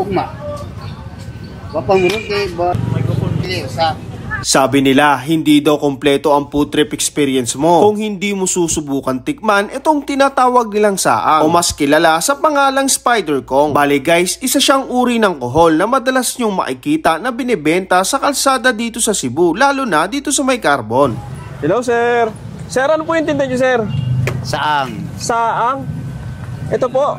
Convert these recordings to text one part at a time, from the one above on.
ugma. Wapang mo kay ba clear sa. Sabi nila, hindi daw kompleto ang food trip experience mo kung hindi mo susubukan tikman itong tinatawag nilang saang o mas kilala sa pangalang Spider Kong. Bale guys, isa siyang uri ng kohol na madalas nyong makikita na binibenta sa kalsada dito sa Cebu, lalo na dito sa may Carbon. Hello sir. Sir, ano po yung tinda niyo sir? Saang. Saang? Ito po.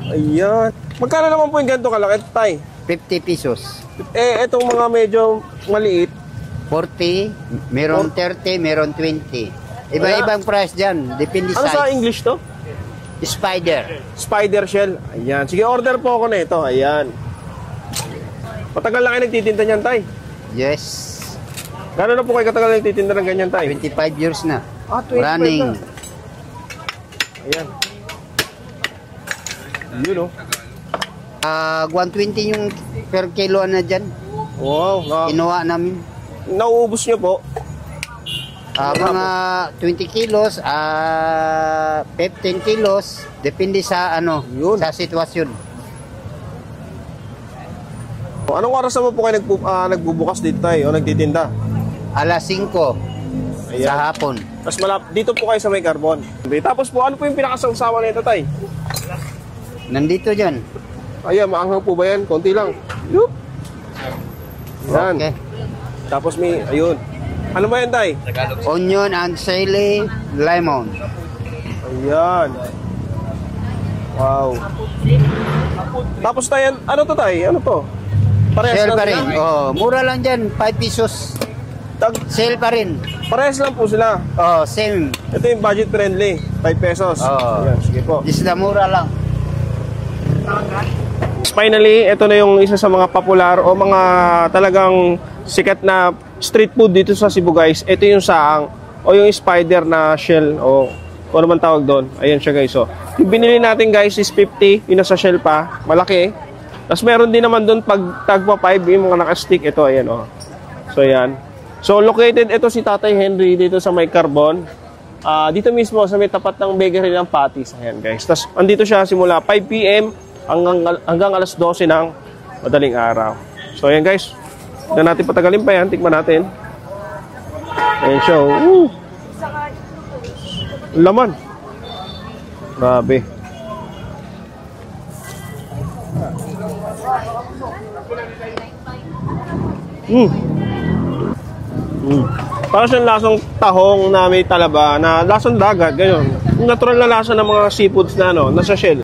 Ayan. Magkano naman po yung ganito kalaki, tay? 50 pesos. Eh, itong mga medyo maliit. 40, meron 30, meron 20. Iba-ibang price dyan. Depende Ano size. sa English to? Spider. Spider shell. Ayan. Sige, order po ako na ito. Ayan. Matagal na kayo nagtitinda niyan, tay? Yes. Gano'n na po kayo katagal nagtitinda ng ganyan, tay? 25 years na. 25 Running. na. Ayan. Yun, oh. 120 yung per kilo na dyan. Wow. Kinuha namin. Nauubos nyo po? Mga 20 kilos, 15 kilos. Depende sa ano, Yun. sa sitwasyon. Anong oras naman po kayo nagbubukas dito tayo o nagtitinda? Alas 5 Ayan. sa hapon. Tapos dito po kayo sa may Carbon. Tapos po, ano po yung pinakasangsawa na ito, tay? Nandito dyan. Ayan, maanghang po ba yan? Konti lang. Yup. Yan. Okay. Tapos may, ayun. Ano ba yan, tay? Onion and chili, lemon. Ayan. Wow. Tapos tayo, ano to, tay? Ano to? Parehas Sale lang pa rin. sila? Mura lang dyan, 5 pesos. Sale pa rin. Parehas lang po sila. Same. Ito yung budget friendly. 5 pesos. Ayan, sige po. Isda mura lang. Finally, ito na yung isa sa mga popular o mga talagang sikat na street food dito sa Cebu, guys. Ito yung saang o yung spider na shell o ano man tawag doon. Ayan siya, guys. So, yung binili natin, guys, is 50. Yung nasa shell pa. Malaki. Tapos meron din naman doon pag tagpa 5 yung mga naka-stick. Ito, ayan, oh. So, ayan. So, located ito si Tatay Henry dito sa may Carbon. Dito mismo sa may tapat ng bakery ng Patties. Ayan, guys. Tapos, andito siya simula 5 PM hanggang alas 12 ng madaling araw. So, ayan, guys. Hindi natin patagalin pa yan. Tikman natin. Ayan siya. Laman. Grabe. Para siyang lasang tahong na may talaba, na lasang dagat, ganyan. Natural na lasa ng mga seafoods na ano, nasa shell.